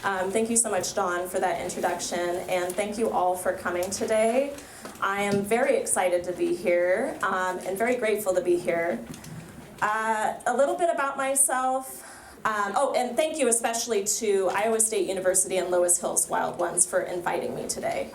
Thank you so much, Dawn, for that introduction, and thank you all for coming today. I am very excited to be here and very grateful to be here. A little bit about myself. And thank you especially to Iowa State University and Loess Hills Wild Ones for inviting me today.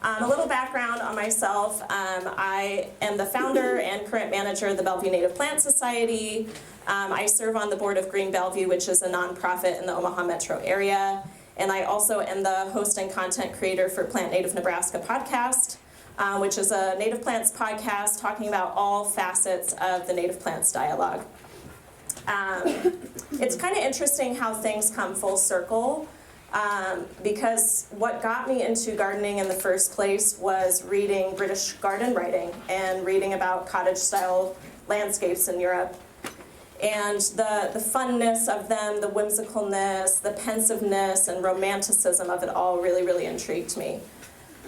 A little background on myself. I am the founder and current manager of the Bellevue Native Plant Society. I serve on the board of Green Bellevue, which is a nonprofit in the Omaha metro area. And I also am the host and content creator for Plant Native Nebraska podcast, which is a native plants podcast talking about all facets of the native plants dialogue. It's kind of interesting how things come full circle. Because what got me into gardening in the first place was reading British garden writing and reading about cottage-style landscapes in Europe. And the funness of them, the whimsicalness, the pensiveness, and romanticism of it all really, really intrigued me.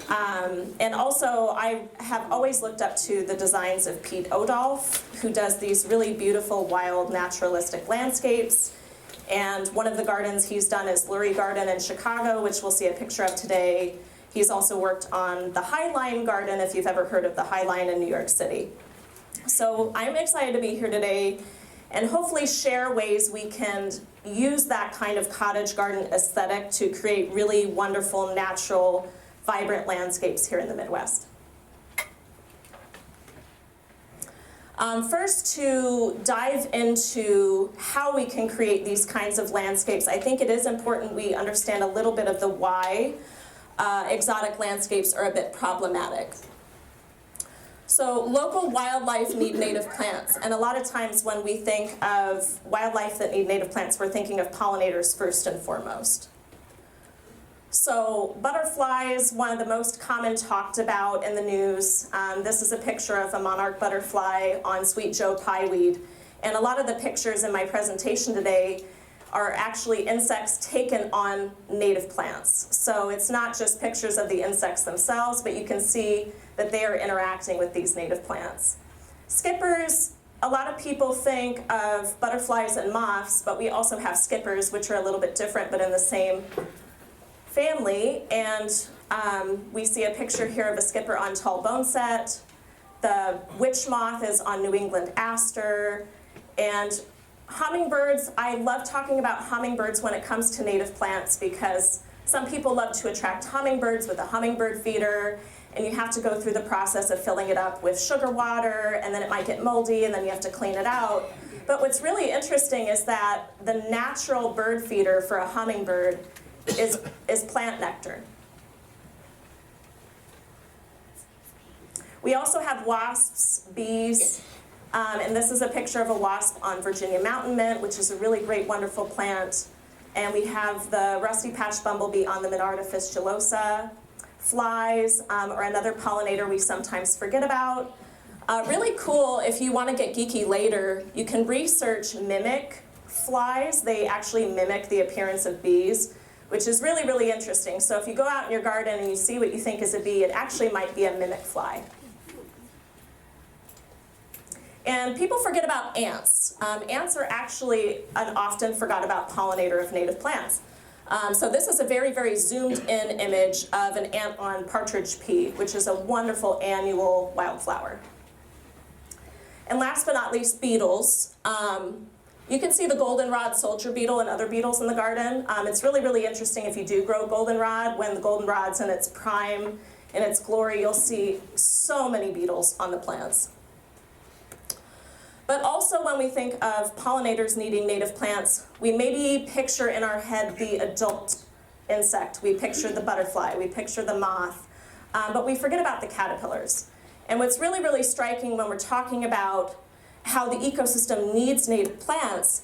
And also, I have always looked up to the designs of Pete Odolph, who does these really beautiful, wild, naturalistic landscapes. And one of the gardens he's done is Lurie Garden in Chicago, which we'll see a picture of today. He's also worked on the High Line Garden, if you've ever heard of the High Line in New York City. So I'm excited to be here today and hopefully share ways we can use that kind of cottage garden aesthetic to create really wonderful, natural, vibrant landscapes here in the Midwest. First, to dive into how we can create these kinds of landscapes, I think it is important we understand a little bit of the why exotic landscapes are a bit problematic. So local wildlife need native plants, and a lot of times when we think of wildlife that need native plants, we're thinking of pollinators first and foremost. So butterflies, one of the most common talked about in the news. This is a picture of a monarch butterfly on Sweet Joe pieweed. And a lot of the pictures in my presentation today are actually insects taken on native plants. So it's not just pictures of the insects themselves, but you can see that they are interacting with these native plants. Skippers, a lot of people think of butterflies and moths, but we also have skippers, which are a little bit different, but in the same family, and we see a picture here of a skipper on tall boneset. The witch moth is on New England aster, and hummingbirds. I love talking about hummingbirds when it comes to native plants because some people love to attract hummingbirds with a hummingbird feeder, and you have to go through the process of filling it up with sugar water, and then it might get moldy, and then you have to clean it out. But what's really interesting is that the natural bird feeder for a hummingbird is plant nectar. We also have wasps, bees, and this is a picture of a wasp on Virginia mountain mint, which is a really great, wonderful plant. And we have the rusty patch bumblebee on the Monarda fistulosa. Flies are another pollinator we sometimes forget about. Really cool, if you want to get geeky later, you can research mimic flies. They actually mimic the appearance of bees, which is really, really interesting. So if you go out in your garden and you see what you think is a bee, it actually might be a mimic fly. And people forget about ants. Ants are actually an often forgot about pollinator of native plants. So this is a very, very zoomed in image of an ant on partridge pea, which is a wonderful annual wildflower. And last but not least, beetles. You can see the goldenrod soldier beetle and other beetles in the garden. It's really, really interesting if you do grow goldenrod. When the goldenrod's in its prime, in its glory, you'll see so many beetles on the plants. But also when we think of pollinators needing native plants, we maybe picture in our head the adult insect. We picture the butterfly, we picture the moth, but we forget about the caterpillars. And what's really, really striking when we're talking about how the ecosystem needs native plants,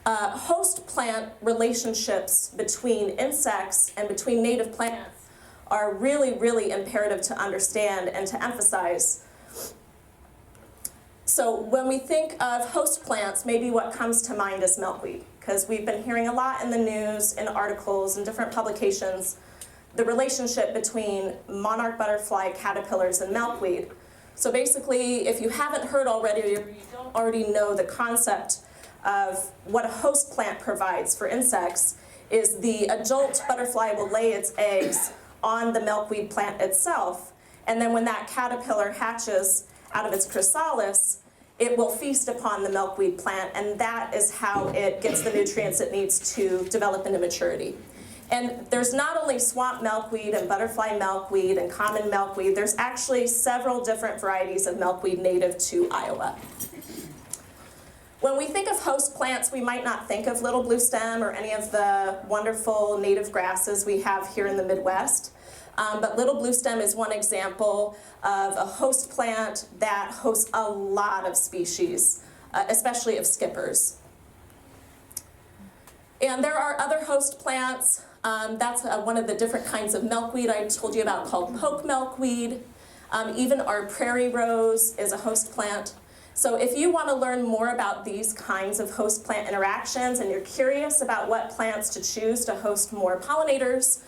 host-plant relationships between insects and between native plants are really, really imperative to understand and to emphasize. So when we think of host plants, maybe what comes to mind is milkweed, because we've been hearing a lot in the news, in articles, in different publications, the relationship between monarch butterfly caterpillars and milkweed. So basically, if you haven't heard already, or you don't already know the concept of what a host plant provides for insects, is the adult butterfly will lay its eggs on the milkweed plant itself, and then when that caterpillar hatches out of its chrysalis, it will feast upon the milkweed plant, and that is how it gets the nutrients it needs to develop into maturity. And there's not only swamp milkweed and butterfly milkweed and common milkweed, there's actually several different varieties of milkweed native to Iowa. When we think of host plants, we might not think of little bluestem or any of the wonderful native grasses we have here in the Midwest. But little bluestem is one example of a host plant that hosts a lot of species, especially of skippers. And there are other host plants. That's one of the different kinds of milkweed I told you about called poke milkweed. Even our prairie rose is a host plant. So if you want to learn more about these kinds of host plant interactions and you're curious about what plants to choose to host more pollinators,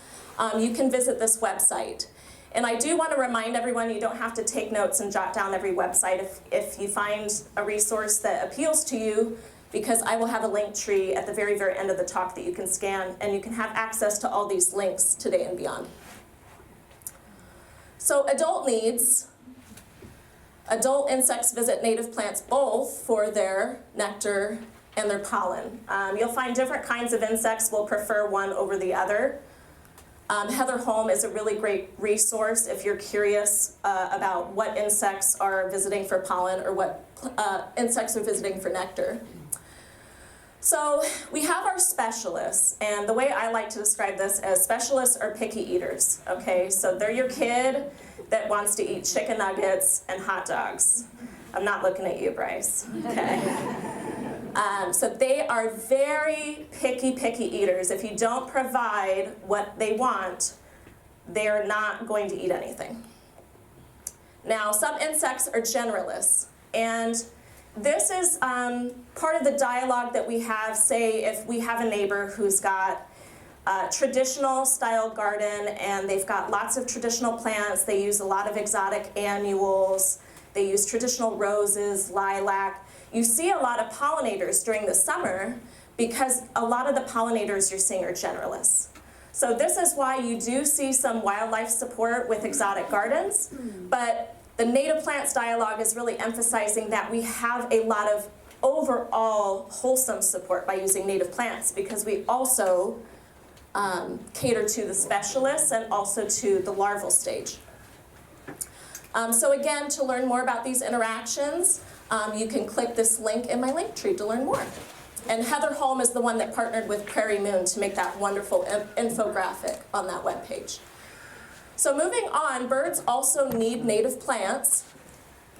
you can visit this website. And I do want to remind everyone you don't have to take notes and jot down every website if you find a resource that appeals to you, because I will have a link tree at the very, very end of the talk that you can scan, and you can have access to all these links today and beyond. So adult needs. Adult insects visit native plants both for their nectar and their pollen. You'll find different kinds of insects will prefer one over the other. Heather Holm is a really great resource if you're curious about what insects are visiting for pollen or what insects are visiting for nectar. So we have our specialists, and the way I like to describe this as specialists are picky eaters, okay? So they're your kid that wants to eat chicken nuggets and hot dogs. I'm not looking at you, Bryce, okay? So they are very picky eaters. If you don't provide what they want, they're not going to eat anything. Now, some insects are generalists, and this is part of the dialogue that we have, say, if we have a neighbor who's got a traditional style garden and they've got lots of traditional plants, they use a lot of exotic annuals, they use traditional roses, lilac. You see a lot of pollinators during the summer because a lot of the pollinators you're seeing are generalists. So this is why you do see some wildlife support with exotic gardens, but the native plants dialogue is really emphasizing that we have a lot of overall wholesome support by using native plants, because we also cater to the specialists and also to the larval stage. So again, to learn more about these interactions, you can click this link in my link tree to learn more. And Heather Holm is the one that partnered with Prairie Moon to make that wonderful infographic on that webpage. So moving on, birds also need native plants,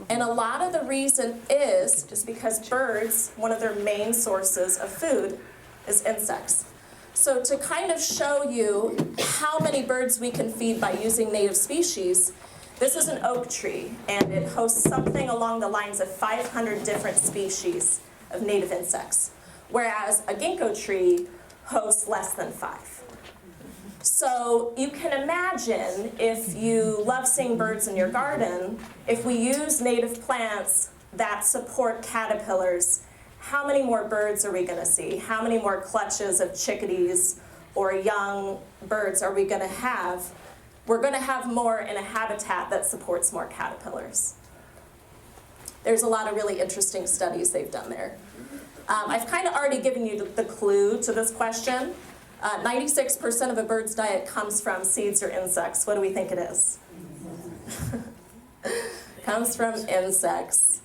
and a lot of the reason is just because birds, one of their main sources of food is insects. So to kind of show you how many birds we can feed by using native species, this is an oak tree, and it hosts something along the lines of 500 different species of native insects, whereas a ginkgo tree hosts less than 5. So you can imagine, if you love seeing birds in your garden, if we use native plants that support caterpillars, how many more birds are we going to see? How many more clutches of chickadees or young birds are we going to have? We're going to have more in a habitat that supports more caterpillars. There's a lot of really interesting studies they've done there. I've kind of already given you the clue to this question. 96% of a bird's diet comes from seeds or insects. What do we think it is? Comes from insects.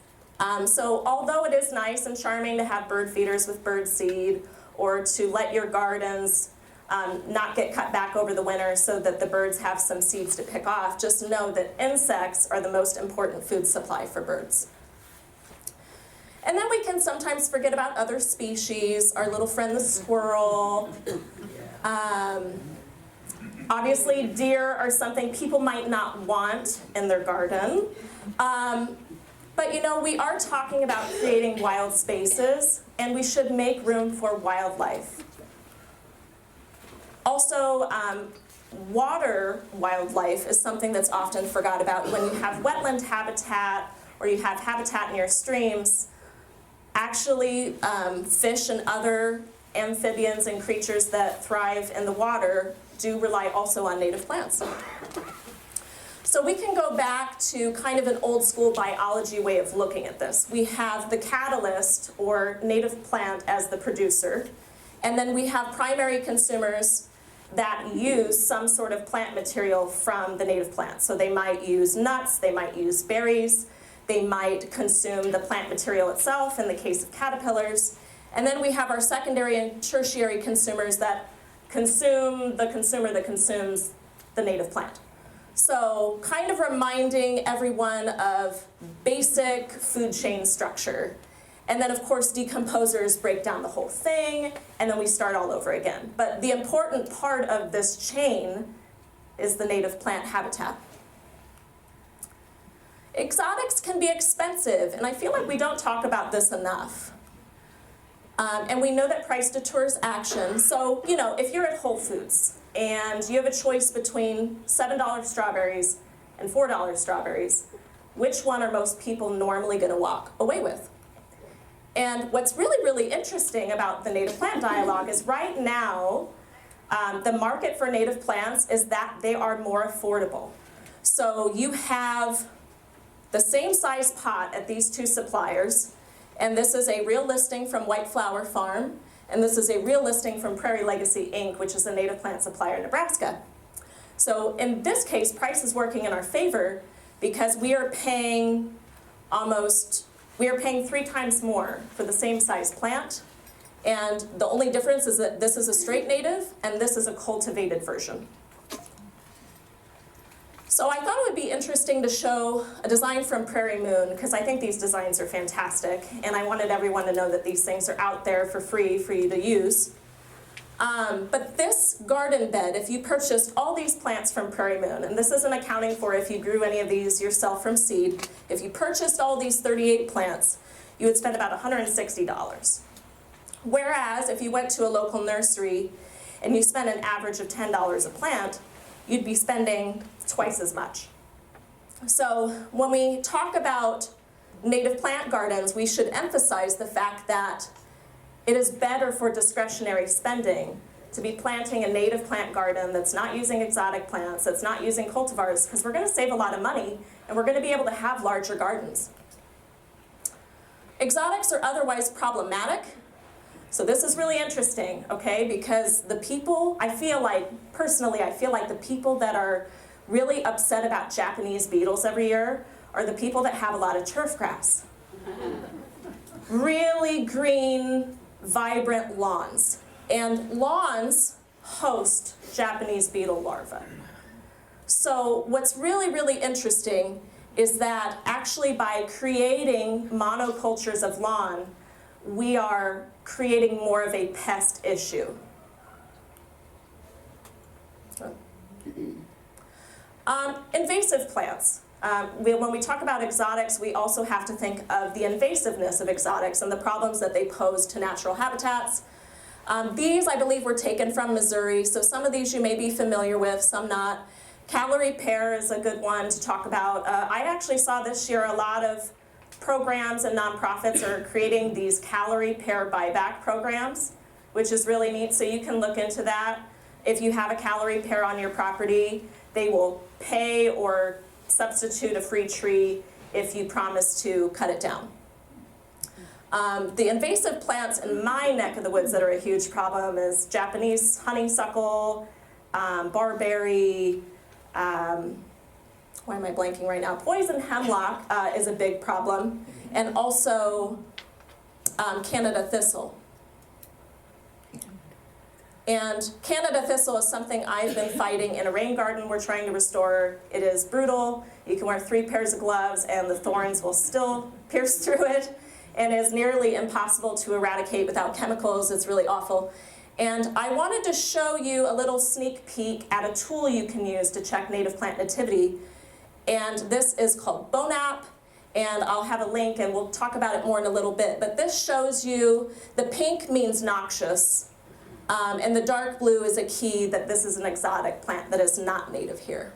So although it is nice and charming to have bird feeders with bird seed, or to let your gardens not get cut back over the winter so that the birds have some seeds to pick off, just know that insects are the most important food supply for birds. And then we can sometimes forget about other species, our little friend the squirrel. Obviously, deer are something people might not want in their garden. But you know, we are talking about creating wild spaces, and we should make room for wildlife. Also, water wildlife is something that's often forgot about. When you have wetland habitat or you have habitat near streams, actually fish and other amphibians and creatures that thrive in the water do rely also on native plants. So we can go back to kind of an old school biology way of looking at this. We have the catalyst, or native plant, as the producer, and then we have primary consumers that use some sort of plant material from the native plant. So they might use nuts, they might use berries, they might consume the plant material itself in the case of caterpillars. And then we have our secondary and tertiary consumers that consume the consumer that consumes the native plant. So kind of reminding everyone of basic food chain structure. And then of course decomposers break down the whole thing, and then we start all over again. But the important part of this chain is the native plant habitat. Exotics can be expensive, and I feel like we don't talk about this enough. And we know that price deters action. So, you know, if you're at Whole Foods and you have a choice between $7 strawberries and $4 strawberries, which one are most people normally going to walk away with? And what's really, really interesting about the native plant dialogue is right now, the market for native plants is that they are more affordable. So you have the same size pot at these two suppliers, and this is a real listing from White Flower Farm, and this is a real listing from Prairie Legacy Inc., which is a native plant supplier in Nebraska. So in this case, price is working in our favor because we are paying 3 times more for the same size plant, and the only difference is that this is a straight native and this is a cultivated version. So I thought it would be interesting to show a design from Prairie Moon, because I think these designs are fantastic, and I wanted everyone to know that these things are out there for free for you to use. But this garden bed, if you purchased all these plants from Prairie Moon, and this isn't accounting for if you grew any of these yourself from seed, if you purchased all these 38 plants, you would spend about $160. Whereas if you went to a local nursery and you spent an average of $10 a plant, you'd be spending twice as much. So when we talk about native plant gardens, we should emphasize the fact that it is better for discretionary spending to be planting a native plant garden that's not using exotic plants, that's not using cultivars, because we're going to save a lot of money and we're going to be able to have larger gardens. Exotics are otherwise problematic. So this is really interesting, okay, because the people, personally, I feel like the people that are really upset about Japanese beetles every year are the people that have a lot of turf grass. Really green, vibrant lawns. And lawns host Japanese beetle larvae. So what's really, really interesting is that actually by creating monocultures of lawn, we are creating more of a pest issue. Invasive plants. When we talk about exotics, we also have to think of the invasiveness of exotics and the problems that they pose to natural habitats. These, I believe, were taken from Missouri, so some of these you may be familiar with, some not. Calorie pear is a good one to talk about. I actually saw this year a lot of programs and nonprofits are creating these calorie pear buyback programs, which is really neat, so you can look into that. If you have a calorie pear on your property, they will pay or substitute a free tree if you promise to cut it down. The invasive plants in my neck of the woods that are a huge problem is Japanese honeysuckle, barberry, why am I blanking right now? Poison hemlock is a big problem, and also Canada thistle. And Canada thistle is something I've been fighting in a rain garden we're trying to restore. It is brutal. You can wear 3 pairs of gloves and the thorns will still pierce through it, and is nearly impossible to eradicate without chemicals. It's really awful. And I wanted to show you a little sneak peek at a tool you can use to check native plant nativity. And this is called BONAP, and I'll have a link and we'll talk about it more in a little bit. But this shows you, the pink means noxious, and the dark blue is a key that this is an exotic plant that is not native here.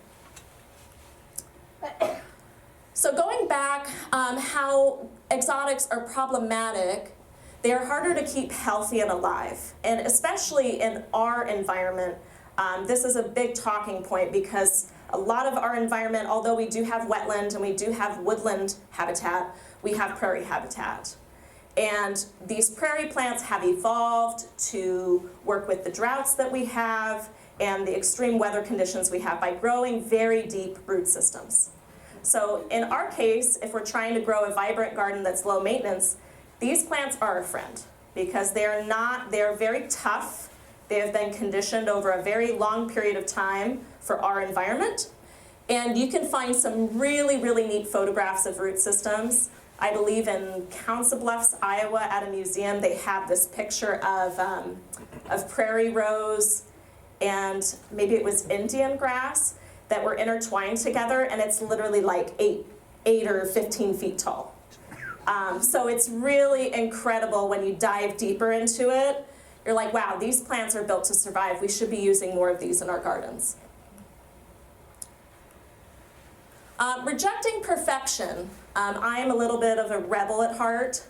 So going back, how exotics are problematic, they are harder to keep healthy and alive. And especially in our environment, this is a big talking point because a lot of our environment, although we do have wetland and we do have woodland habitat, we have prairie habitat. And these prairie plants have evolved to work with the droughts that we have and the extreme weather conditions we have by growing very deep root systems. So in our case, if we're trying to grow a vibrant garden that's low maintenance, these plants are a friend because they're very tough. They have been conditioned over a very long period of time for our environment. And you can find some really, really neat photographs of root systems. I believe in Council Bluffs, Iowa, at a museum, they have this picture of prairie rose and maybe it was Indian grass that were intertwined together, and it's literally like 8 or 15 feet tall. So it's really incredible when you dive deeper into it. You're like, wow, these plants are built to survive. We should be using more of these in our gardens. Rejecting perfection. I am a little bit of a rebel at heart,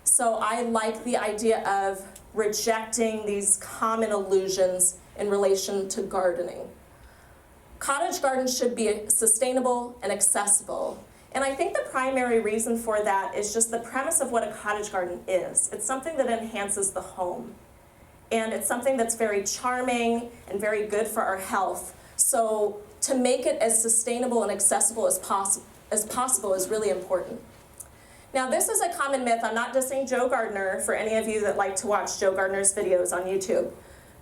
so I like the idea of rejecting these common illusions in relation to gardening. Cottage gardens should be sustainable and accessible. And I think the primary reason for that is just the premise of what a cottage garden is. It's something that enhances the home. And it's something that's very charming and very good for our health. So to make it as sustainable and accessible as possible is really important. Now this is a common myth. I'm not dissing Joe Gardner for any of you that like to watch Joe Gardner's videos on YouTube.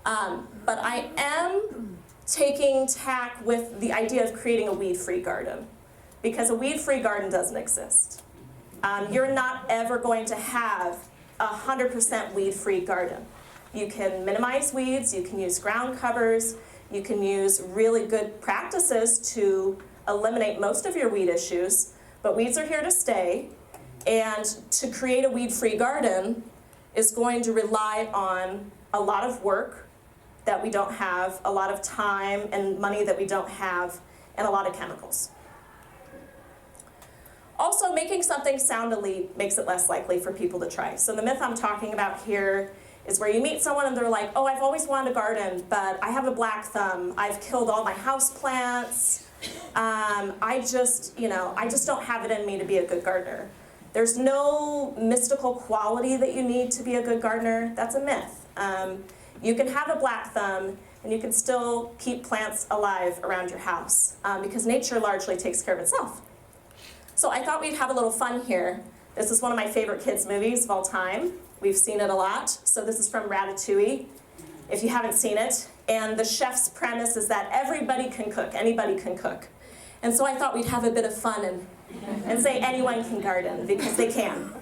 But I am taking tack with the idea of creating a weed-free garden, because a weed-free garden doesn't exist. You're not ever going to have a 100% weed-free garden. You can minimize weeds, you can use ground covers, you can use really good practices to eliminate most of your weed issues, but weeds are here to stay, and to create a weed-free garden is going to rely on a lot of work that we don't have, a lot of time and money that we don't have, and a lot of chemicals. Also, making something sound elite makes it less likely for people to try. So the myth I'm talking about here is where you meet someone and they're like, oh, I've always wanted a garden, but I have a black thumb. I've killed all my house plants. I just don't have it in me to be a good gardener. There's no mystical quality that you need to be a good gardener. That's a myth. You can have a black thumb and you can still keep plants alive around your house because nature largely takes care of itself. So I thought we'd have a little fun here. This is one of my favorite kids' movies of all time. We've seen it a lot. So this is from Ratatouille, if you haven't seen it. And the chef's premise is that everybody can cook, anybody can cook. And so I thought we'd have a bit of fun and say anyone can garden, because they can.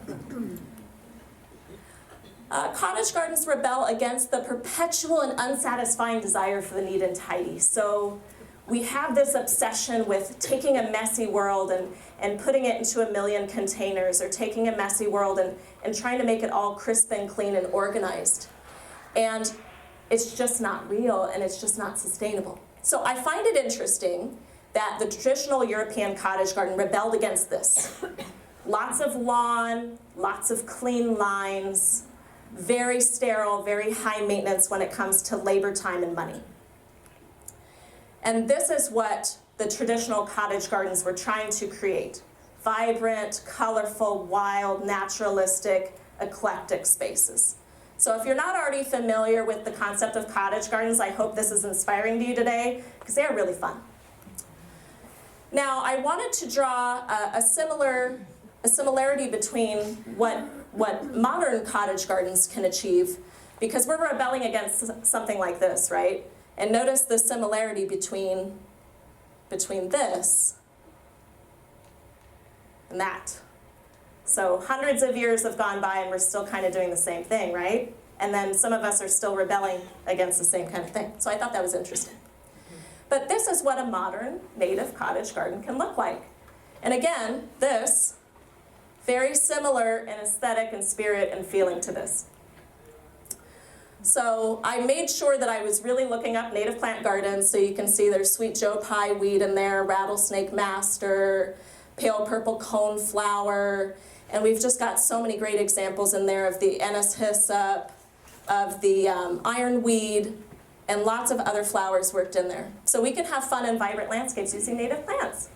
Cottage gardens rebel against the perpetual and unsatisfying desire for the neat and tidy. So we have this obsession with taking a messy world and putting it into a million containers, or taking a messy world and trying to make it all crisp and clean and organized. And it's just not real, and it's just not sustainable. So I find it interesting that the traditional European cottage garden rebelled against this. Lots of lawn, lots of clean lines, very sterile, very high maintenance when it comes to labor, time, and money. And this is what the traditional cottage gardens were trying to create: vibrant, colorful, wild, naturalistic, eclectic spaces. So if you're not already familiar with the concept of cottage gardens, I hope this is inspiring to you today, because they are really fun. Now, I wanted to draw a similarity between what modern cottage gardens can achieve, because we're rebelling against something like this, right? And notice the similarity between this and that. So hundreds of years have gone by and we're still kind of doing the same thing, right? And then some of us are still rebelling against the same kind of thing. So I thought that was interesting. But this is what a modern native cottage garden can look like. And again, this, very similar in aesthetic and spirit and feeling to this. So I made sure that I was really looking up native plant gardens, so you can see there's sweet Joe Pye weed in there, rattlesnake master, pale purple coneflower, and we've just got so many great examples in there of the anise hyssop, of the ironweed, and lots of other flowers worked in there. So we can have fun and vibrant landscapes using native plants.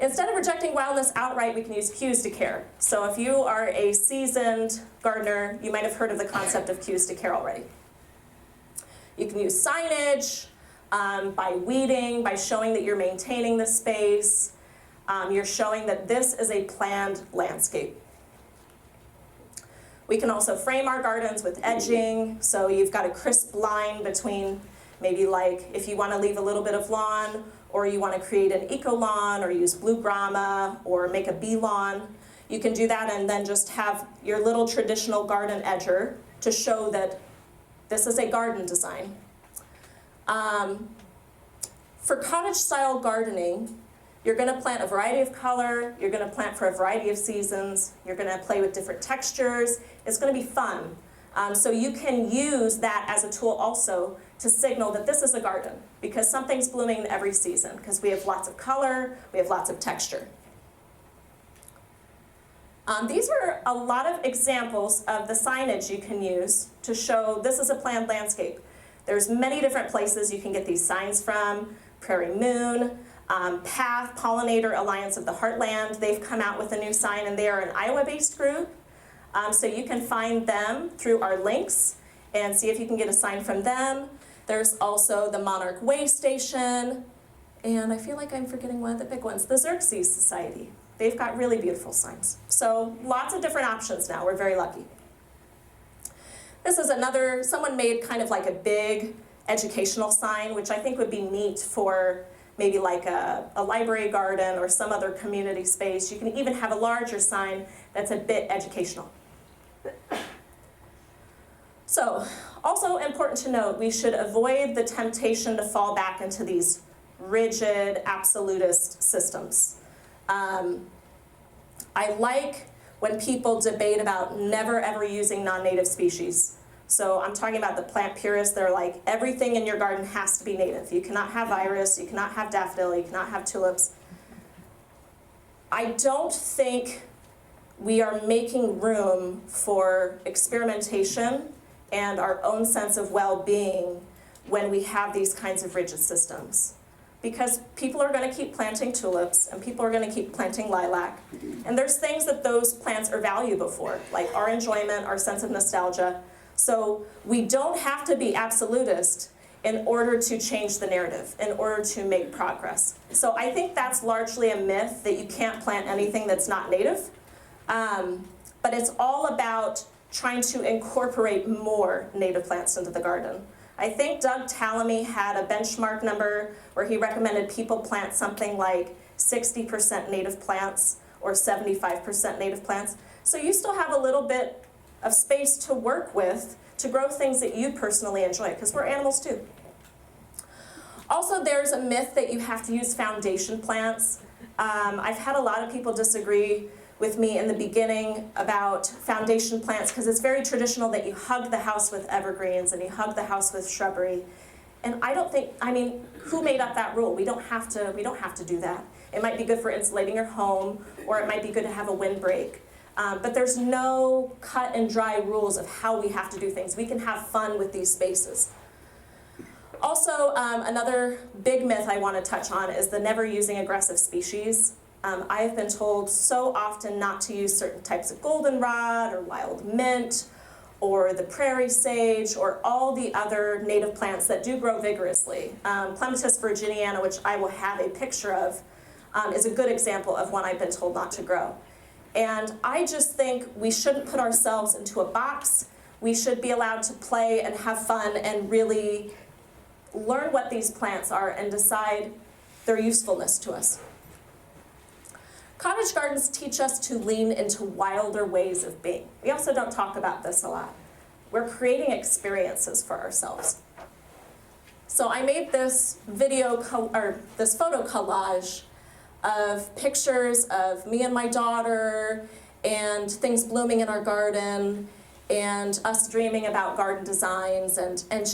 Instead of rejecting wildness outright, we can use cues to care. So if you are a seasoned gardener, you might have heard of the concept of cues to care already. You can use signage, by weeding, by showing that you're maintaining the space. You're showing that this is a planned landscape. We can also frame our gardens with edging, so you've got a crisp line between maybe like if you want to leave a little bit of lawn, or you want to create an eco lawn, or use blue grama, or make a bee lawn. You can do that and then just have your little traditional garden edger to show that this is a garden design. For cottage-style gardening, you're going to plant a variety of color, you're going to plant for a variety of seasons, you're going to play with different textures. It's going to be fun. So you can use that as a tool also to signal that this is a garden, because something's blooming in every season, because we have lots of color, we have lots of texture. These are a lot of examples of the signage you can use to show this is a planned landscape. There's many different places you can get these signs from. Prairie Moon, PATH, Pollinator Alliance of the Heartland, they've come out with a new sign, and they are an Iowa-based group. So you can find them through our links and see if you can get a sign from them. There's also the Monarch Way Station, and I feel like I'm forgetting one of the big ones, the Xerxes Society. They've got really beautiful signs. So lots of different options now, we're very lucky. This is another, someone made kind of like a big educational sign, which I think would be neat for maybe like a library garden or some other community space. You can even have a larger sign that's a bit educational. So, also important to note, we should avoid the temptation to fall back into these rigid, absolutist systems. I like when people debate about never ever using non-native species. So I'm talking about the plant purists. They're like, everything in your garden has to be native. You cannot have iris, you cannot have daffodil, you cannot have tulips. I don't think we are making room for experimentation and our own sense of well-being when we have these kinds of rigid systems. Because people are going to keep planting tulips, and people are going to keep planting lilac. And there's things that those plants are valuable for, like our enjoyment, our sense of nostalgia. So we don't have to be absolutist in order to change the narrative, in order to make progress. So I think that's largely a myth, that you can't plant anything that's not native. But it's all about trying to incorporate more native plants into the garden. I think Doug Tallamy had a benchmark number where he recommended people plant something like 60% native plants or 75% native plants. So you still have a little bit of space to work with to grow things that you personally enjoy, because we're animals too. Also, there's a myth that you have to use foundation plants. I've had a lot of people disagree with me in the beginning about foundation plants, because it's very traditional that you hug the house with evergreens and you hug the house with shrubbery. And I don't think, I mean, who made up that rule? We don't have to do that. It might be good for insulating your home, or it might be good to have a windbreak. But there's no cut and dry rules of how we have to do things. We can have fun with these spaces. Also, another big myth I want to touch on is the never using aggressive species. I have been told so often not to use certain types of goldenrod or wild mint or the prairie sage or all the other native plants that do grow vigorously. Clematis virginiana, which I will have a picture of, is a good example of one I've been told not to grow. And I just think we shouldn't put ourselves into a box. We should be allowed to play and have fun and really learn what these plants are and decide their usefulness to us. Cottage gardens teach us to lean into wilder ways of being. We also don't talk about this a lot. We're creating experiences for ourselves. So I made this this photo collage of pictures of me and my daughter and things blooming in our garden and us dreaming about garden designs, and it's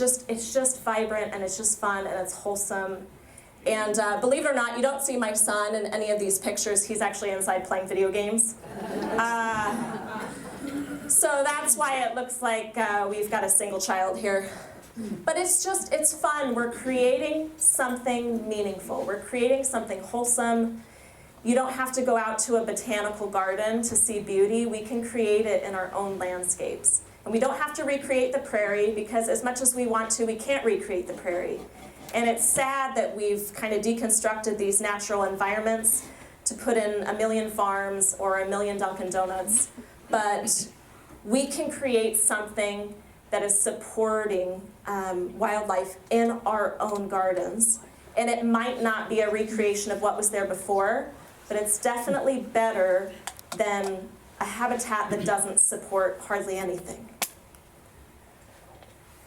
just vibrant and it's just fun and it's wholesome. And believe it or not, you don't see my son in any of these pictures. He's actually inside playing video games. So that's why it looks like we've got a single child here. But it's fun. We're creating something meaningful. We're creating something wholesome. You don't have to go out to a botanical garden to see beauty. We can create it in our own landscapes. And we don't have to recreate the prairie, because as much as we want to, we can't recreate the prairie. And it's sad that we've kind of deconstructed these natural environments to put in 1 million farms or 1 million Dunkin' Donuts. But we can create something that is supporting wildlife in our own gardens. And it might not be a recreation of what was there before, but it's definitely better than a habitat that doesn't support hardly anything.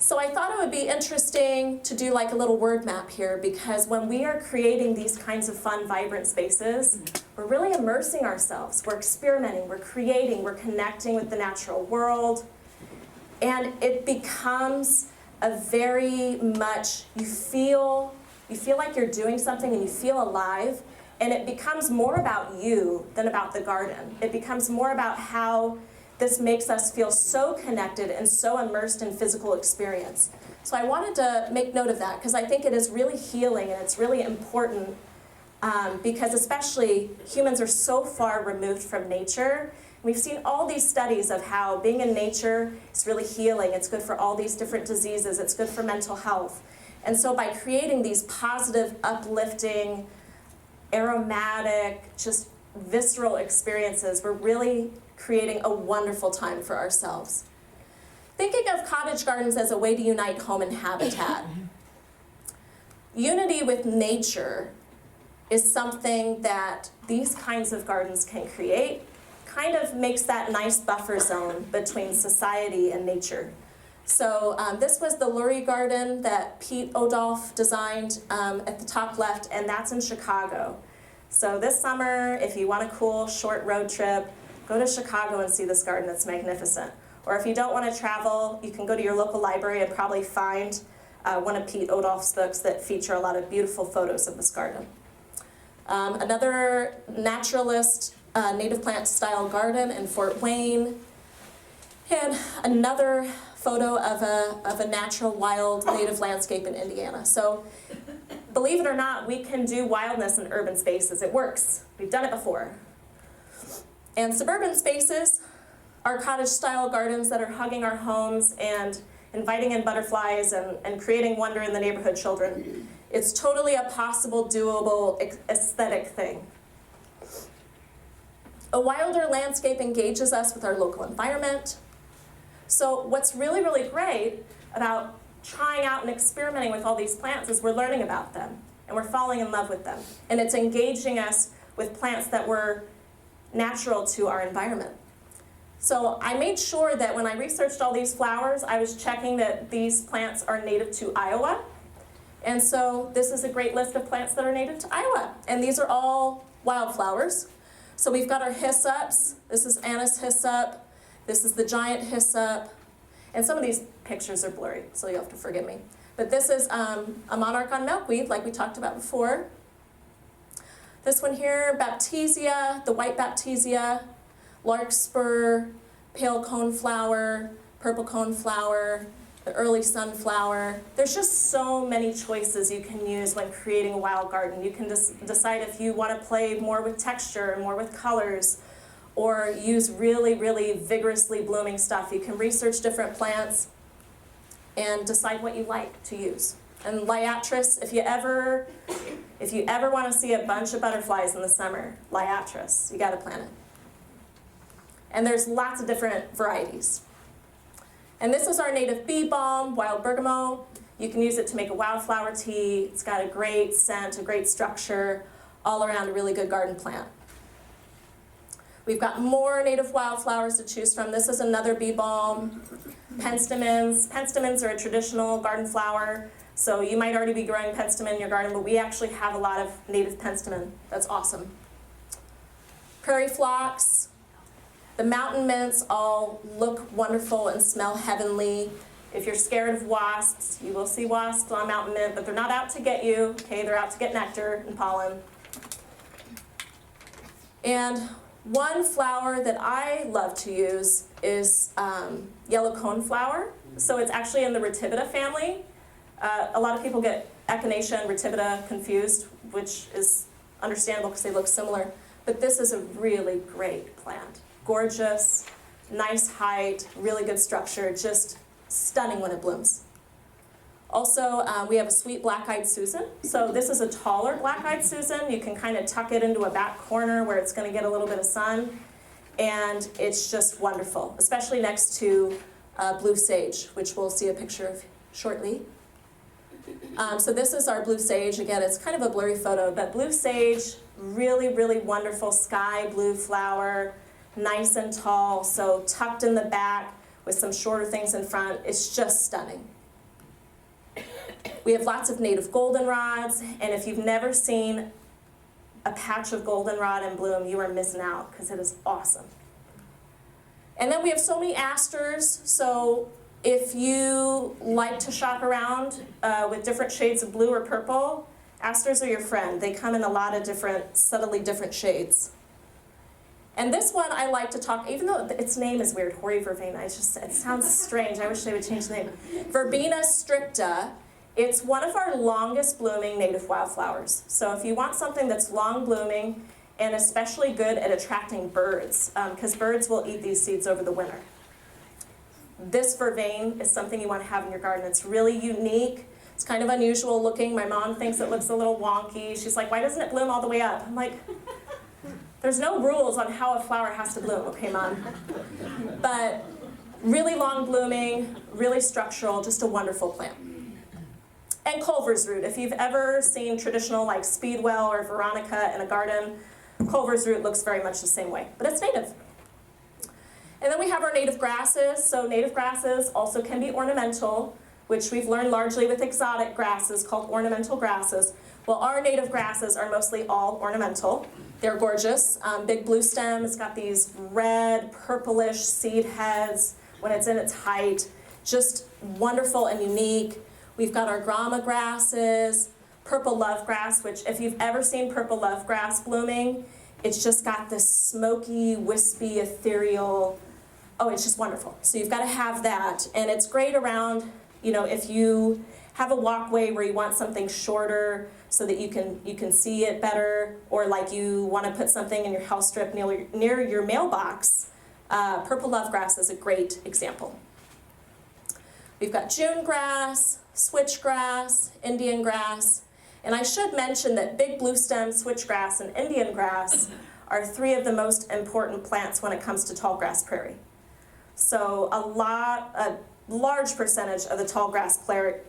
So I thought it would be interesting to do like a little word map here, because when we are creating these kinds of fun, vibrant spaces, we're really immersing ourselves. We're experimenting, we're creating, we're connecting with the natural world. And it becomes a very much, you feel like you're doing something and you feel alive. And it becomes more about you than about the garden. It becomes more about how this makes us feel so connected and so immersed in physical experience. So I wanted to make note of that, because I think it is really healing and it's really important, because especially humans are so far removed from nature. We've seen all these studies of how being in nature is really healing. It's good for all these different diseases. It's good for mental health. And so by creating these positive, uplifting, aromatic, just visceral experiences, we're really creating a wonderful time for ourselves. Thinking of cottage gardens as a way to unite home and habitat. Unity with nature is something that these kinds of gardens can create. Kind of makes that nice buffer zone between society and nature. So this was the Lurie Garden that Pete Odolph designed at the top left, and that's in Chicago. So this summer, if you want a cool short road trip, go to Chicago and see this garden. It's magnificent. Or if you don't want to travel, you can go to your local library and probably find one of Pete Odolph's books that feature a lot of beautiful photos of this garden. Another naturalist native plant style garden in Fort Wayne. And another photo of a natural wild native landscape in Indiana. So believe it or not, we can do wildness in urban spaces. It works. We've done it before. And suburban spaces are cottage-style gardens that are hugging our homes and inviting in butterflies and creating wonder in the neighborhood children. It's totally a possible, doable, aesthetic thing. A wilder landscape engages us with our local environment. So what's really, really great about trying out and experimenting with all these plants is we're learning about them and we're falling in love with them. And it's engaging us with plants that were natural to our environment. So I made sure that when I researched all these flowers, I was checking that these plants are native to Iowa. And so this is a great list of plants that are native to Iowa. And these are all wildflowers. So we've got our hyssops. This is anise hyssop. This is the giant hyssop. And some of these pictures are blurry, so you'll have to forgive me. But this is a monarch on milkweed, like we talked about before. This one here, baptisia, the white baptisia, larkspur, pale coneflower, purple coneflower, the early sunflower. There's just so many choices you can use when creating a wild garden. You can decide if you want to play more with texture, more with colors, or use really, really vigorously blooming stuff. You can research different plants and decide what you like to use. And liatris, if you ever want to see a bunch of butterflies in the summer, liatris, you got to plant it. And there's lots of different varieties. And this is our native bee balm, wild bergamot. You can use it to make a wildflower tea. It's got a great scent, a great structure, all around a really good garden plant. We've got more native wildflowers to choose from. This is another bee balm. Penstemons. Penstemons are a traditional garden flower. So you might already be growing penstemon in your garden, but we actually have a lot of native penstemon. That's awesome. Prairie phlox. The mountain mints all look wonderful and smell heavenly. If you're scared of wasps, you will see wasps on mountain mint, but they're not out to get you, okay? They're out to get nectar and pollen. And one flower that I love to use is yellow coneflower. So it's actually in the Retivita family. A lot of people get echinacea and Retivita confused, which is understandable because they look similar. But this is a really great plant. Gorgeous, nice height, really good structure, just stunning when it blooms. Also, we have a sweet black-eyed Susan. So this is a taller black-eyed Susan. You can kind of tuck it into a back corner where it's going to get a little bit of sun. And it's just wonderful, especially next to blue sage, which we'll see a picture of shortly. So this is our blue sage. Again, it's kind of a blurry photo, but blue sage, really, really wonderful sky blue flower, nice and tall, so tucked in the back with some shorter things in front. It's just stunning. We have lots of native goldenrods, and if you've never seen a patch of goldenrod in bloom, you are missing out because it is awesome. And then we have so many asters, so if you like to shop around with different shades of blue or purple, asters are your friend. They come in a lot of different, subtly different shades. And this one I like to talk, even though its name is weird, Hoary verbena, it sounds strange. I wish they would change the name. Verbena stricta. It's one of our longest blooming native wildflowers. So if you want something that's long blooming and especially good at attracting birds, because birds will eat these seeds over the winter. This vervain is something you want to have in your garden. It's really unique. It's kind of unusual looking. My mom thinks it looks a little wonky. She's like, why doesn't it bloom all the way up? I'm like, there's no rules on how a flower has to bloom, okay, Mom? But really long blooming, really structural, just a wonderful plant. And Culver's root. If you've ever seen traditional like speedwell or veronica in a garden, Culver's root looks very much the same way, but it's native. And then we have our native grasses. So native grasses also can be ornamental, which we've learned largely with exotic grasses called ornamental grasses. Well, our native grasses are mostly all ornamental. They're gorgeous. Big blue stem. It's got these red, purplish seed heads when it's in its height. Just wonderful and unique. We've got our grama grasses, purple love grass, which if you've ever seen purple love grass blooming, it's just got this smoky, wispy, ethereal, oh, it's just wonderful. So you've got to have that. And it's great around, you know, if you have a walkway where you want something shorter so that you can see it better, or like you want to put something in your house strip near your mailbox, purple love grass is a great example. We've got June grass, switchgrass, Indian grass, and I should mention that big blue stem, switchgrass, and Indian grass are three of the most important plants when it comes to tall grass prairie. So a large percentage of the tall grass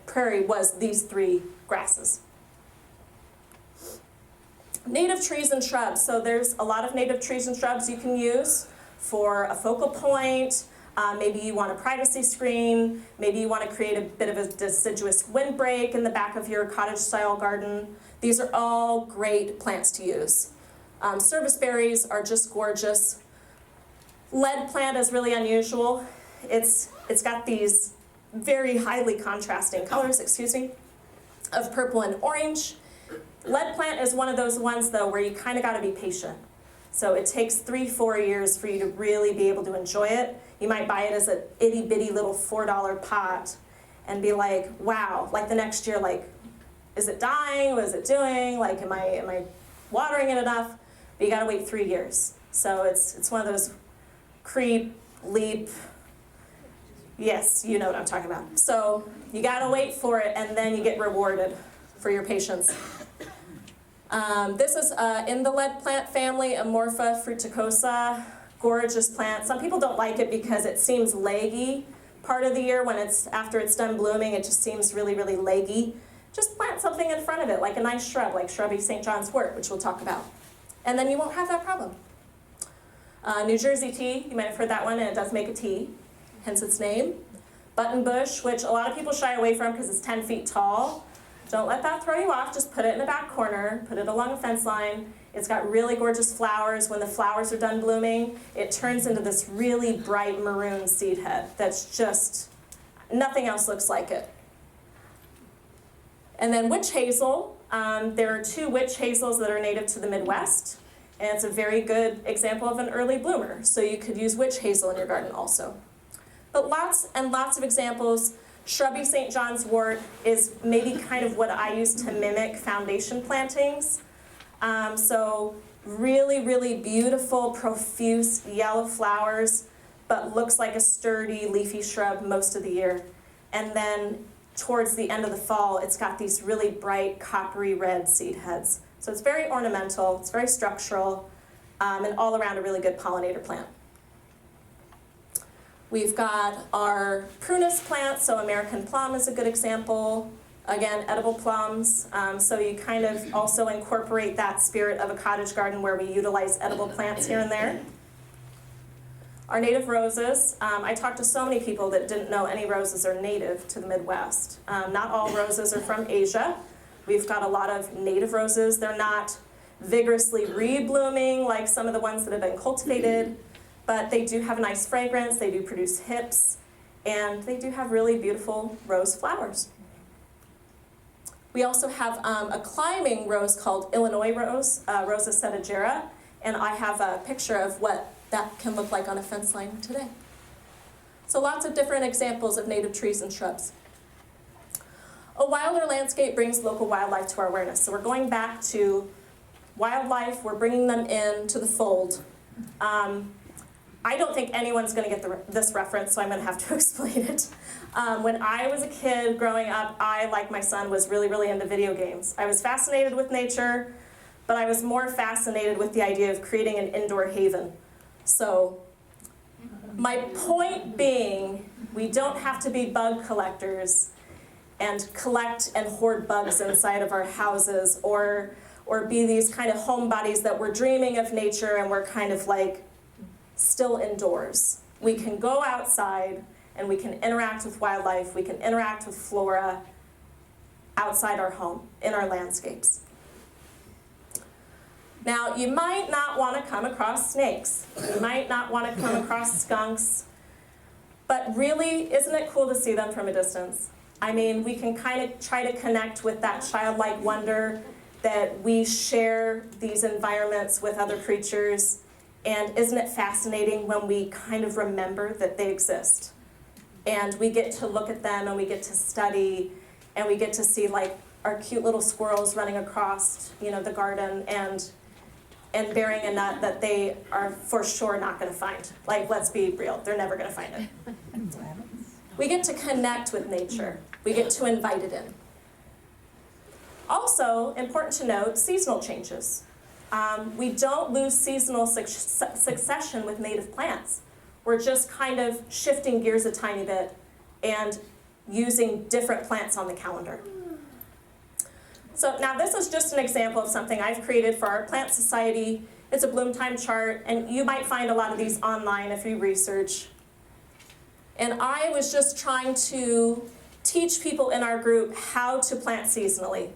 prairie was these three grasses. Native trees and shrubs. So there's a lot of native trees and shrubs you can use for a focal point. Maybe you want a privacy screen. Maybe you want to create a bit of a deciduous windbreak in the back of your cottage-style garden. These are all great plants to use. Service berries are just gorgeous. Lead plant is really unusual. It's got these very highly contrasting colors, of purple and orange. Lead plant is one of those ones, though, where you kind of got to be patient. So it takes 3-4 years for you to really be able to enjoy it. You might buy it as an itty-bitty little $4 pot and be like, wow, like the next year, like, is it dying? What is it doing? Like, am I watering it enough? But you got to wait 3 years. So it's one of those creep, leap, yes, you know what I'm talking about. So you got to wait for it, and then you get rewarded for your patience. This is in the lead plant family, Amorpha fruticosa, gorgeous plant. Some people don't like it because it seems leggy part of the year. When after it's done blooming, it just seems really, really leggy. Just plant something in front of it, like a nice shrub, like shrubby St. John's wort, which we'll talk about. And then you won't have that problem. New Jersey tea, you might have heard that one, and it does make a tea, hence its name. Buttonbush, which a lot of people shy away from because it's 10 feet tall. Don't let that throw you off. Just put it in the back corner, put it along a fence line. It's got really gorgeous flowers. When the flowers are done blooming, it turns into this really bright maroon seed head that's just, Nothing else looks like it. And then witch hazel, there are 2 witch hazels that are native to the Midwest, and it's a very good example of an early bloomer. So you could use witch hazel in your garden also. But lots and lots of examples. Shrubby St. John's wort is maybe kind of what I use to mimic foundation plantings. So really, really beautiful, profuse yellow flowers, but looks like a sturdy leafy shrub most of the year. And then towards the end of the fall, it's got these really bright coppery red seed heads. So it's very ornamental, it's very structural, and all around a really good pollinator plant. We've got our prunus plant, so American plum is a good example. Again, edible plums, so you kind of also incorporate that spirit of a cottage garden where we utilize edible plants here and there. Our native roses, I talked to so many people that didn't know any roses are native to the Midwest. Not all roses are from Asia. We've got a lot of native roses. They're not vigorously reblooming like some of the ones that have been cultivated, but they do have a nice fragrance, they do produce hips, and they do have really beautiful rose flowers. We also have a climbing rose called Illinois rose, Rosa sedegera, and I have a picture of what that can look like on a fence line today. So lots of different examples of native trees and shrubs. A wilder landscape brings local wildlife to our awareness. So we're going back to wildlife, we're bringing them in to the fold. I don't think anyone's going to get this reference, so I'm going to have to explain it. When I was a kid growing up, I, like my son, was really, really into video games. I was fascinated with nature, but I was more fascinated with the idea of creating an indoor haven. So my point being, we don't have to be bug collectors and collect and hoard bugs inside of our houses, or be these kind of homebodies that we're dreaming of nature and we're kind of like still indoors. We can go outside and we can interact with wildlife, we can interact with flora outside our home, in our landscapes. Now, you might not want to come across snakes. You might not want to come across skunks. But really, isn't it cool to see them from a distance? I mean, we can kind of try to connect with that childlike wonder that we share these environments with other creatures. And isn't it fascinating when we kind of remember that they exist? And we get to look at them and we get to study and we get to see like our cute little squirrels running across, the garden and bearing a nut that they are for sure not going to find. Like, let's be real, they're never going to find it. We get to connect with nature. We get to invite it in. Also, important to note, seasonal changes. We don't lose seasonal succession with native plants. We're just kind of shifting gears a tiny bit and using different plants on the calendar. So now this is just an example of something I've created for our plant society. It's a bloom time chart, and you might find a lot of these online if you research. And I was just trying to teach people in our group how to plant seasonally.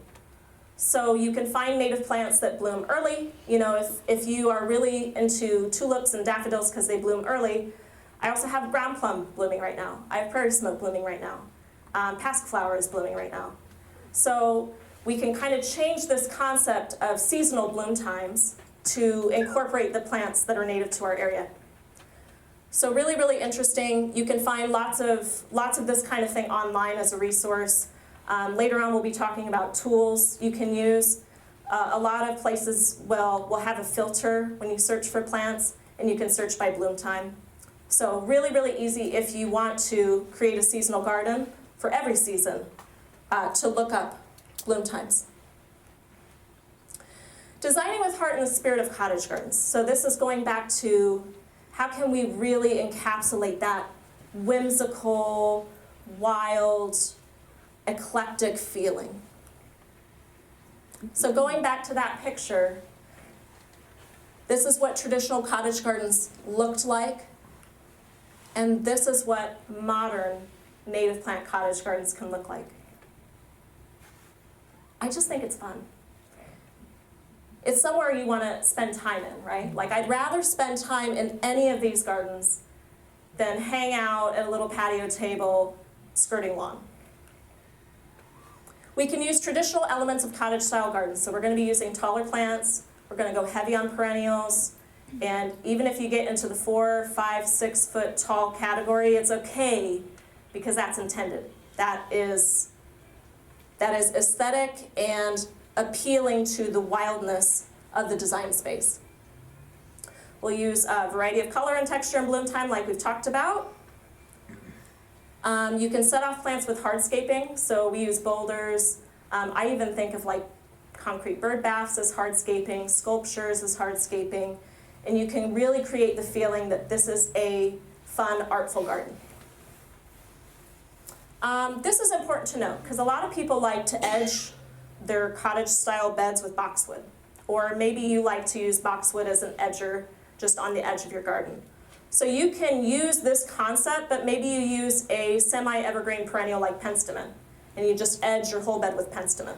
So you can find native plants that bloom early. If you are really into tulips and daffodils because they bloom early. I also have ground plum blooming right now. I have prairie smoke blooming right now. Pasque is blooming right now. So we can kind of change this concept of seasonal bloom times to incorporate the plants that are native to our area. So really, really interesting. You can find lots of this kind of thing online as a resource. Later on, we'll be talking about tools you can use. A lot of places will have a filter when you search for plants, and you can search by bloom time. So really, really easy if you want to create a seasonal garden for every season to look up bloom times. Designing with heart and the spirit of cottage gardens. So this is going back to how can we really encapsulate that whimsical, wild, eclectic feeling. So going back to that picture, this is what traditional cottage gardens looked like, and this is what modern native plant cottage gardens can look like. I just think it's fun. It's somewhere you want to spend time in, right? Like, I'd rather spend time in any of these gardens than hang out at a little patio table skirting lawn. We can use traditional elements of cottage-style gardens. So we're going to be using taller plants. We're going to go heavy on perennials. And even if you get into the 4, 5, 6 foot tall category, it's okay because that's intended. That is aesthetic and appealing to the wildness of the design space. We'll use a variety of color and texture and bloom time like we've talked about. You can set off plants with hardscaping, so we use boulders. I even think of like concrete bird baths as hardscaping, sculptures as hardscaping, and you can really create the feeling that this is a fun, artful garden. This is important to note because a lot of people like to edge their cottage-style beds with boxwood, or maybe you like to use boxwood as an edger just on the edge of your garden. So you can use this concept, but maybe you use a semi-evergreen perennial like penstemon, and you just edge your whole bed with penstemon.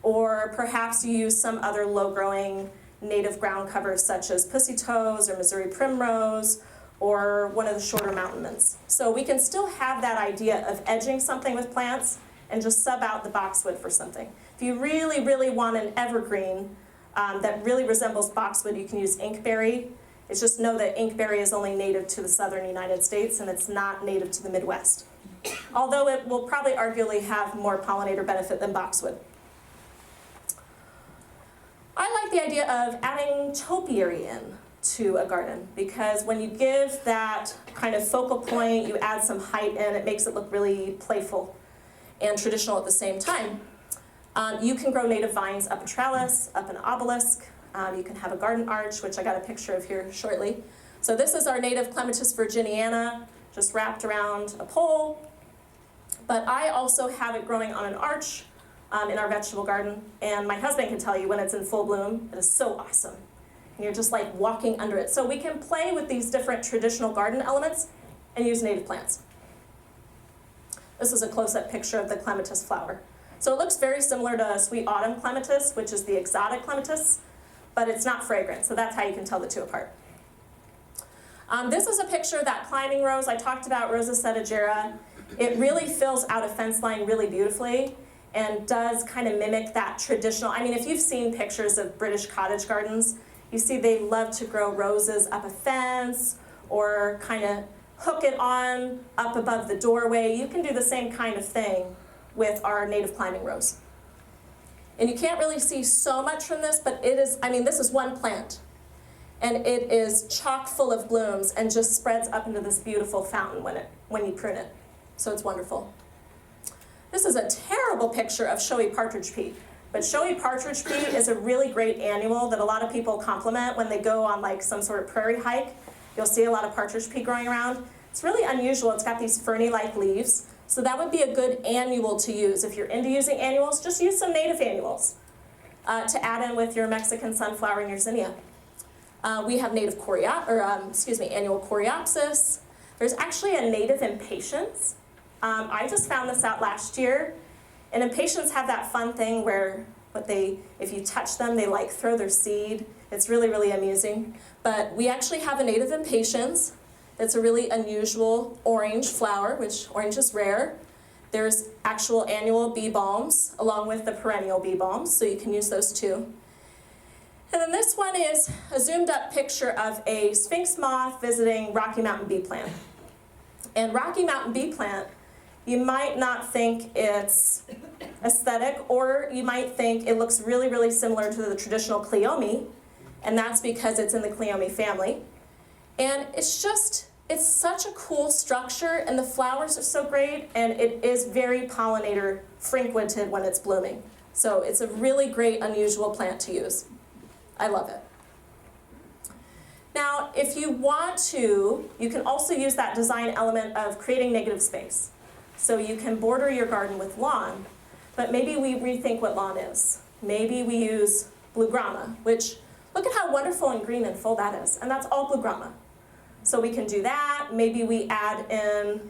Or perhaps you use some other low-growing native ground covers such as pussy toes or Missouri primrose or one of the shorter mountain mints. So we can still have that idea of edging something with plants and just sub out the boxwood for something. If you really, really want an evergreen that really resembles boxwood, you can use inkberry. It's just know that inkberry is only native to the southern United States and it's not native to the Midwest. Although it will probably arguably have more pollinator benefit than boxwood. I like the idea of adding topiary in to a garden because when you give that kind of focal point, you add some height in, it makes it look really playful and traditional at the same time. You can grow native vines up a trellis, up an obelisk. You can have a garden arch, which I got a picture of here shortly. So this is our native Clematis virginiana, just wrapped around a pole. But I also have it growing on an arch in our vegetable garden. And my husband can tell you when it's in full bloom, it is so awesome. And you're just like walking under it. So we can play with these different traditional garden elements and use native plants. This is a close-up picture of the clematis flower. So it looks very similar to sweet autumn clematis, which is the exotic clematis, but it's not fragrant, so that's how you can tell the two apart. This is a picture of that climbing rose I talked about, Rosa sedagera. It really fills out a fence line really beautifully and does kind of mimic that traditional, I mean, if you've seen pictures of British cottage gardens, you see they love to grow roses up a fence or kind of hook it on up above the doorway. You can do the same kind of thing with our native climbing rose. And you can't really see so much from this, but it is, I mean, this is one plant. And it is chock full of blooms and just spreads up into this beautiful fountain when you prune it. So it's wonderful. This is a terrible picture of showy partridge pea. But showy partridge pea is a really great annual that a lot of people compliment when they go on like some sort of prairie hike. You'll see a lot of partridge pea growing around. It's really unusual. It's got these ferny-like leaves. So that would be a good annual to use. If you're into using annuals, just use some native annuals to add in with your Mexican sunflower and your zinnia. We have native annual coreopsis. There's actually a native impatiens. I just found this out last year. And impatiens have that fun thing where if you touch them, they like throw their seed. It's really, really amusing. But we actually have a native impatiens. It's a really unusual orange flower, which orange is rare. There's actual annual bee balms along with the perennial bee balms, so you can use those too. And then this one is a zoomed up picture of a sphinx moth visiting Rocky Mountain bee plant. And Rocky Mountain bee plant, you might not think it's aesthetic, or you might think it looks really, really similar to the traditional cleome, and that's because it's in the cleome family. And it's such a cool structure, and the flowers are so great, and it is very pollinator frequented when it's blooming. So it's a really great, unusual plant to use. I love it. Now, if you want to, you can also use that design element of creating negative space. So you can border your garden with lawn, but maybe we rethink what lawn is. Maybe we use blue grama, which, look at how wonderful and green and full that is, and that's all blue grama. So we can do that. Maybe we add in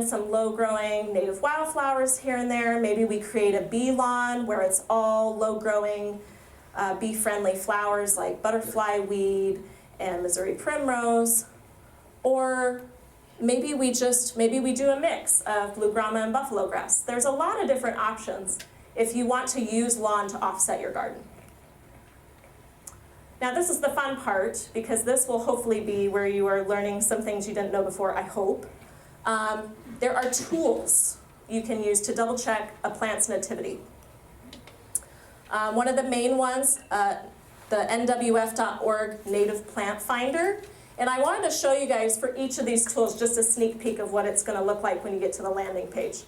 some low-growing native wildflowers here and there. Maybe we create a bee lawn where it's all low-growing, bee-friendly flowers like butterfly weed and Missouri primrose. Or maybe we do a mix of blue grama and buffalo grass. There's a lot of different options if you want to use lawn to offset your garden. Now this is the fun part, because this will hopefully be where you are learning some things you didn't know before, I hope. There are tools you can use to double check a plant's nativity. One of the main ones, the nwf.org Native Plant Finder. And I wanted to show you guys for each of these tools just a sneak peek of what it's going to look like when you get to the landing page.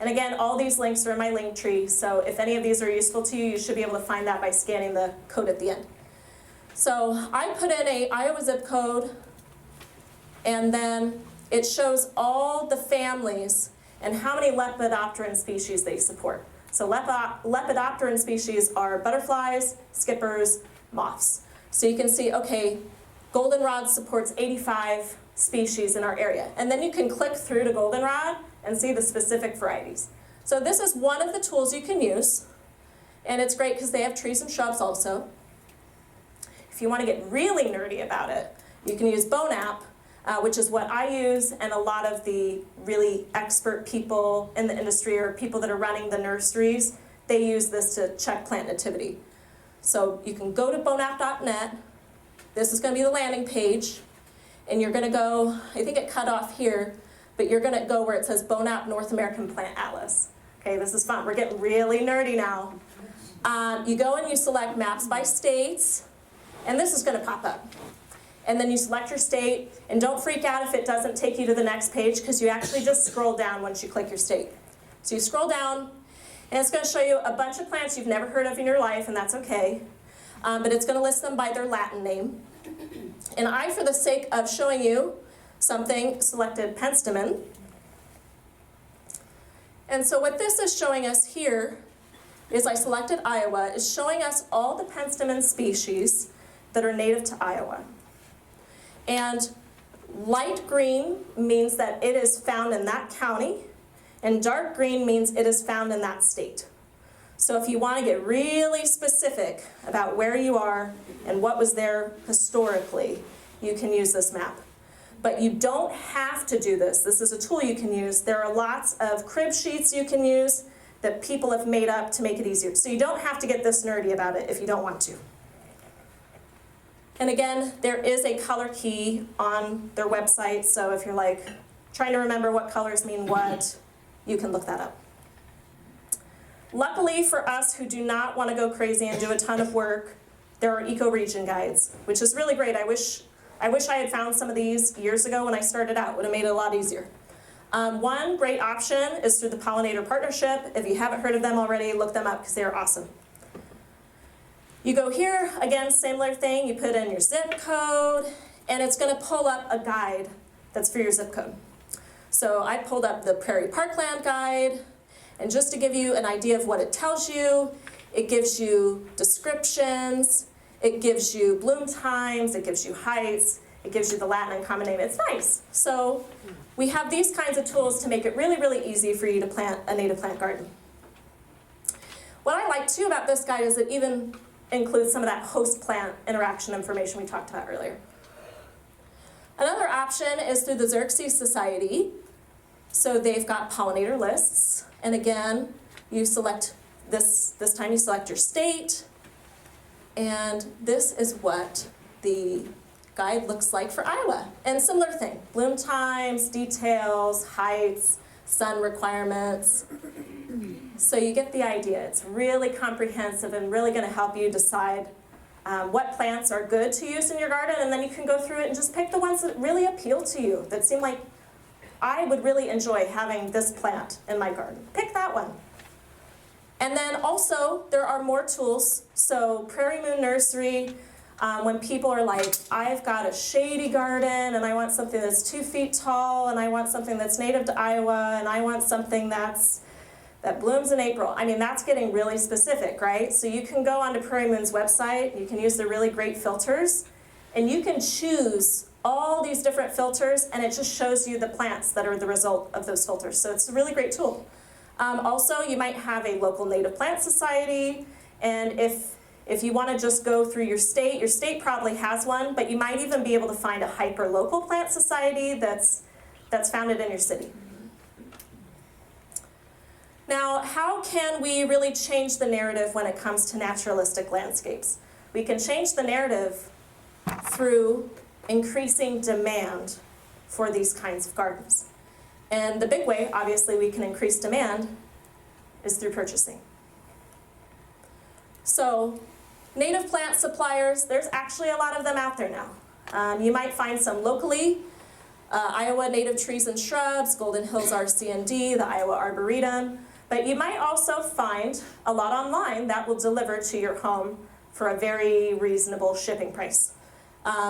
And again, all these links are in my link tree, so if any of these are useful to you, you should be able to find that by scanning the code at the end. So I put in a Iowa zip code, and then it shows all the families and how many lepidopteran species they support. So lepidopteran species are butterflies, skippers, moths. So you can see, okay, goldenrod supports 85 species in our area. And then you can click through to goldenrod and see the specific varieties. So this is one of the tools you can use, and it's great because they have trees and shrubs also. If you want to get really nerdy about it, you can use BONAP, which is what I use, and a lot of the really expert people in the industry or people that are running the nurseries, they use this to check plant nativity. So you can go to bonap.net. This is going to be the landing page, and you're going to go, I think it cut off here, but you're going to go where it says BONAP North American Plant Atlas. Okay, this is fun. We're getting really nerdy now. You go and you select maps by states, and this is going to pop up. And then you select your state, and don't freak out if it doesn't take you to the next page, because you actually just scroll down once you click your state. So you scroll down, and it's going to show you a bunch of plants you've never heard of in your life, and that's okay. But it's going to list them by their Latin name. And I, for the sake of showing you something, selected penstemon. And so what this is showing us here is I selected Iowa, is showing us all the penstemon species that are native to Iowa. And light green means that it is found in that county, and dark green means it is found in that state. So if you want to get really specific about where you are and what was there historically, you can use this map. But you don't have to do this. This is a tool you can use. There are lots of crib sheets you can use that people have made up to make it easier. So you don't have to get this nerdy about it if you don't want to. And again, there is a color key on their website, so if you're like trying to remember what colors mean what, you can look that up. Luckily for us who do not want to go crazy and do a ton of work, there are ecoregion guides, which is really great. I wish I had found some of these years ago when I started out. It would have made it a lot easier. One great option is through the Pollinator Partnership. If you haven't heard of them already, look them up because they are awesome. You go here, again, similar thing, you put in your zip code, and it's going to pull up a guide that's for your zip code. So I pulled up the Prairie Parkland Guide, and just to give you an idea of what it tells you, it gives you descriptions, it gives you bloom times, it gives you heights, it gives you the Latin and common name. It's nice. So we have these kinds of tools to make it really, really easy for you to plant a native plant garden. What I like too about this guide is it even includes some of that host plant interaction information we talked about earlier. Another option is through the Xerxes Society. So they've got pollinator lists, and again, you select this time you select your state, and this is what the guide looks like for Iowa. And similar thing, bloom times, details, heights, sun requirements. So you get the idea. It's really comprehensive and really going to help you decide what plants are good to use in your garden, and then you can go through it and just pick the ones that really appeal to you, that seem like I would really enjoy having this plant in my garden. Pick that one. And then also, there are more tools. So Prairie Moon Nursery, when people are like, I've got a shady garden, and I want something that's 2 feet tall, and I want something that's native to Iowa, and I want something that blooms in April. I mean, that's getting really specific, right? So you can go onto Prairie Moon's website, you can use the really great filters, and you can choose all these different filters, and it just shows you the plants that are the result of those filters. So it's a really great tool. Also, you might have a local native plant society, and if you want to just go through your state probably has one, but you might even be able to find a hyper-local plant society that's that's founded in your city. Now, how can we really change the narrative when it comes to naturalistic landscapes? We can change the narrative through increasing demand for these kinds of gardens. And the big way, obviously, we can increase demand is through purchasing. So, native plant suppliers, there's actually a lot of them out there now. You might find some locally, Iowa Native Trees and Shrubs, Golden Hills RC&D, the Iowa Arboretum, but you might also find a lot online that will deliver to your home for a very reasonable shipping price.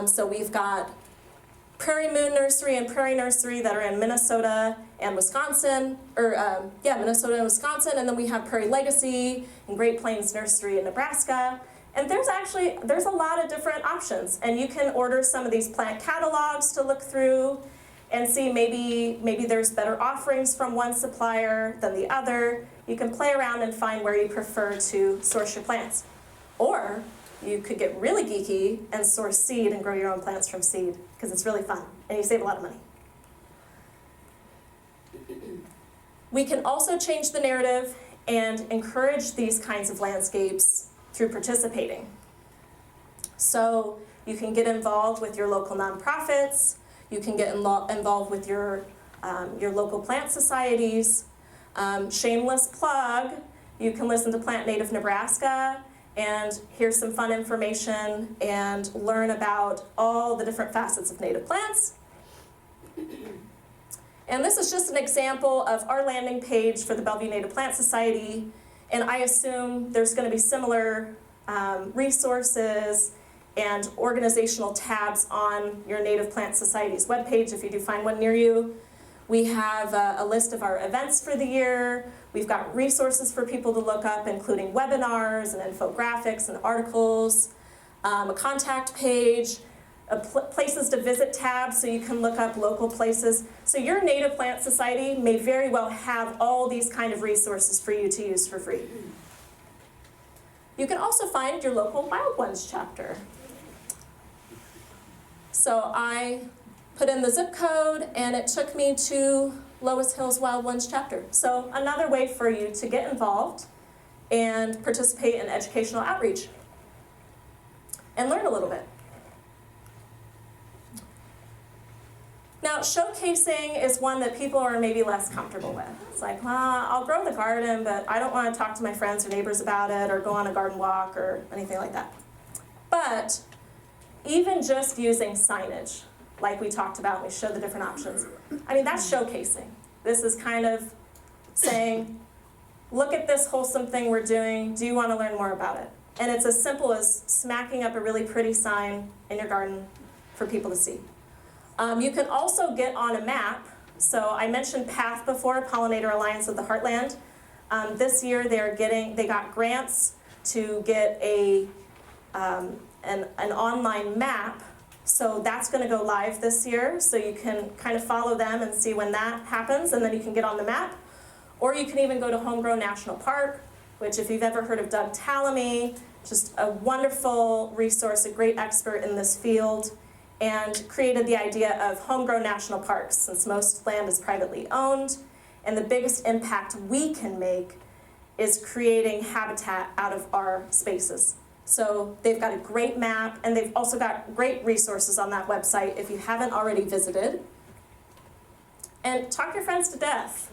So we've got Prairie Moon Nursery and Prairie Nursery that are in Minnesota and Wisconsin, Minnesota and Wisconsin, and then we have Prairie Legacy and Great Plains Nursery in Nebraska. And there's a lot of different options, and you can order some of these plant catalogs to look through and see maybe there's better offerings from one supplier than the other. You can play around and find where you prefer to source your plants. Or you could get really geeky and source seed and grow your own plants from seed, because it's really fun, and you save a lot of money. We can also change the narrative and encourage these kinds of landscapes through participating. So you can get involved with your local nonprofits, you can get involved with your local plant societies. Shameless plug, you can listen to Plant Native Nebraska and hear some fun information and learn about all the different facets of native plants. And this is just an example of our landing page for the Bellevue Native Plant Society, and I assume there's going to be similar resources and organizational tabs on your Native Plant Society's webpage if you do find one near you. We have a list of our events for the year. We've got resources for people to look up, including webinars and infographics and articles, a contact page, places to visit tab so you can look up local places. So your Native Plant Society may very well have all these kind of resources for you to use for free. You can also find your local Wild Ones chapter. So I put in the zip code and it took me to Lois Hills Wild Ones chapter. So another way for you to get involved and participate in educational outreach and learn a little bit. Now, showcasing is one that people are maybe less comfortable with. It's like, well, I'll grow the garden, but I don't want to talk to my friends or neighbors about it or go on a garden walk or anything like that. But even just using signage, like we talked about, we showed the different options. I mean, that's showcasing. This is kind of saying, look at this wholesome thing we're doing. Do you want to learn more about it? And it's as simple as smacking up a really pretty sign in your garden for people to see. You can also get on a map. So I mentioned PATH before, Pollinator Alliance of the Heartland. This year they got grants to get an online map. So that's going to go live this year. So you can kind of follow them and see when that happens, and then you can get on the map. Or you can even go to Homegrown National Park, which if you've ever heard of Doug Tallamy, just a wonderful resource, a great expert in this field, and created the idea of homegrown national parks, since most land is privately owned, and the biggest impact we can make is creating habitat out of our spaces. So they've got a great map, and they've also got great resources on that website if you haven't already visited. And talk your friends to death.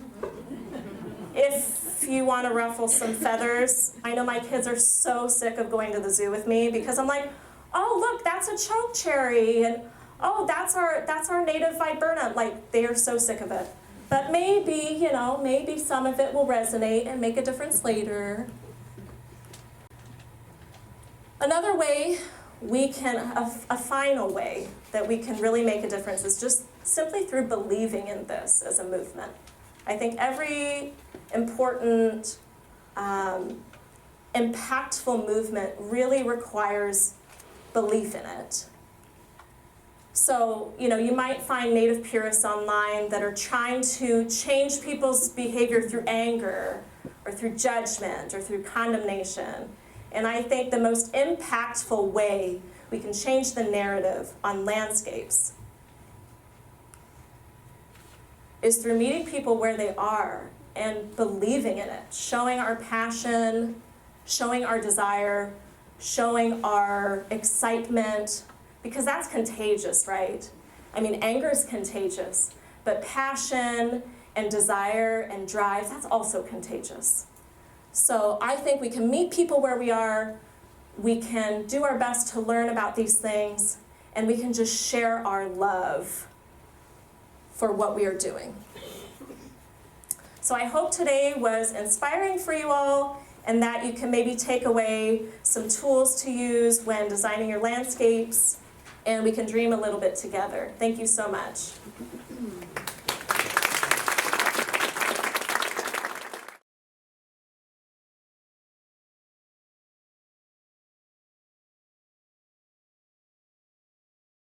If you want to ruffle some feathers, I know my kids are so sick of going to the zoo with me because I'm like, oh, look, that's a chokecherry, and oh, that's our native viburnum. Like, they are so sick of it. But maybe, maybe some of it will resonate and make a difference later. Another way a final way that we can really make a difference is just simply through believing in this as a movement. I think every important, impactful movement really requires belief in it. So, you might find native purists online that are trying to change people's behavior through anger or through judgment or through condemnation. And I think the most impactful way we can change the narrative on landscapes is through meeting people where they are and believing in it, showing our passion, showing our desire, showing our excitement, because that's contagious, right? I mean, anger is contagious, but passion and desire and drive, that's also contagious. So I think we can meet people where we are, we can do our best to learn about these things, and we can just share our love for what we are doing. So I hope today was inspiring for you all, and that you can maybe take away some tools to use when designing your landscapes, and we can dream a little bit together. Thank you so much.